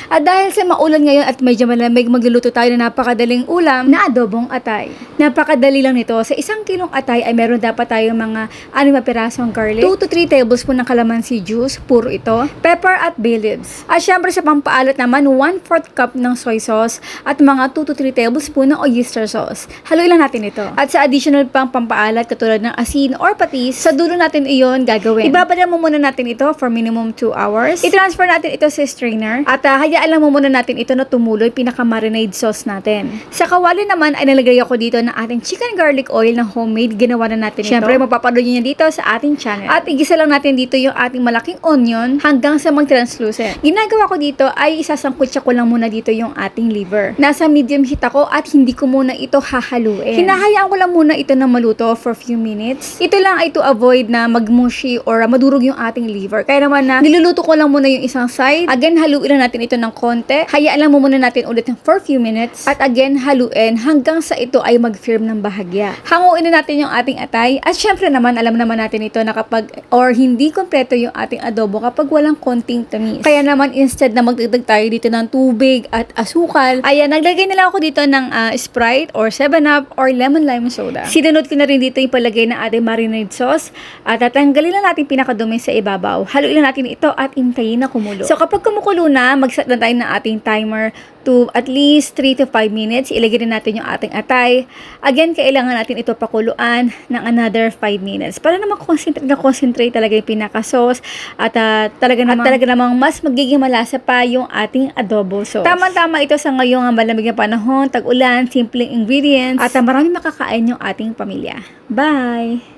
At dahil sa maulan ngayon at medyo malamig, magluluto tayo ng napakadaling ulam na adobong atay. Napakadali lang nito. Sa 1 kilong atay ay meron dapat tayong mga 6 pirasong garlic, 2 to 3 tablespoon ng calamansi juice, puro ito, pepper at bay leaves. At syempre sa pampaalat naman, 1/4 cup ng soy sauce at mga 2 to 3 tablespoon ng oyster sauce. Haluin lang natin ito. At sa additional pang pampaalat katulad ng asin or patis, sa dulo natin iyon gagawin. Ibabad mo muna natin ito for minimum 2 hours. I-transfer natin ito sa strainer at hayaan lang muna natin ito na tumuloy pinaka-marinade sauce natin. Sa kawali naman ay nalagay ako dito ng ating chicken garlic oil na homemade. Ginawa na natin ito. Syempre mapapanood niyo dito sa ating channel. At igisa lang natin dito yung ating malaking onion hanggang sa mag-translucent. Ginagawa ko dito ay isasangkutsa ko lang muna dito yung ating liver. Nasa medium heat ako at hindi ko muna ito hahaluin. Hinahayaan ko lang muna ito na maluto for few minutes. Ito lang ay to avoid na magmushi or madurog yung ating liver. Kaya naman na niluluto ko lang muna yung isang side. Again, haluin lang natin ito ng konti. Hayaan lang muna natin ulit for few minutes. At again, haluin hanggang sa ito ay mag-firm ng bahagya. Hanguin na natin yung ating atay. At syempre naman, alam naman natin ito na kapag or hindi kompleto yung ating adobo kapag walang konting tamis. Kaya naman, instead na magdagdag tayo dito ng tubig at asukal, ayan, naglagay na lang ako dito ng Sprite or 7-Up or lemon lime soda. Sinunod ko na rin dito yung palagay ng ating marinade sauce at tatanggalin lang natin pinakadumi sa ibabaw. Haluin lang natin ito at intayin na kumulo. So kapag kumukulo na, mag-set na tayo ng ating timer to at least 3 to 5 minutes. Ilagay din natin yung ating atay. Again, kailangan natin ito pakuluan ng another 5 minutes para naman concentrate talaga yung pinaka-sauce at talaga namang mas magiging malasa pa yung ating adobo sauce. Tama-tama ito sa ngayong malamig na panahon, tag-ulan, simpleng ingredients at maraming makakain yung ating pamilya. Bye!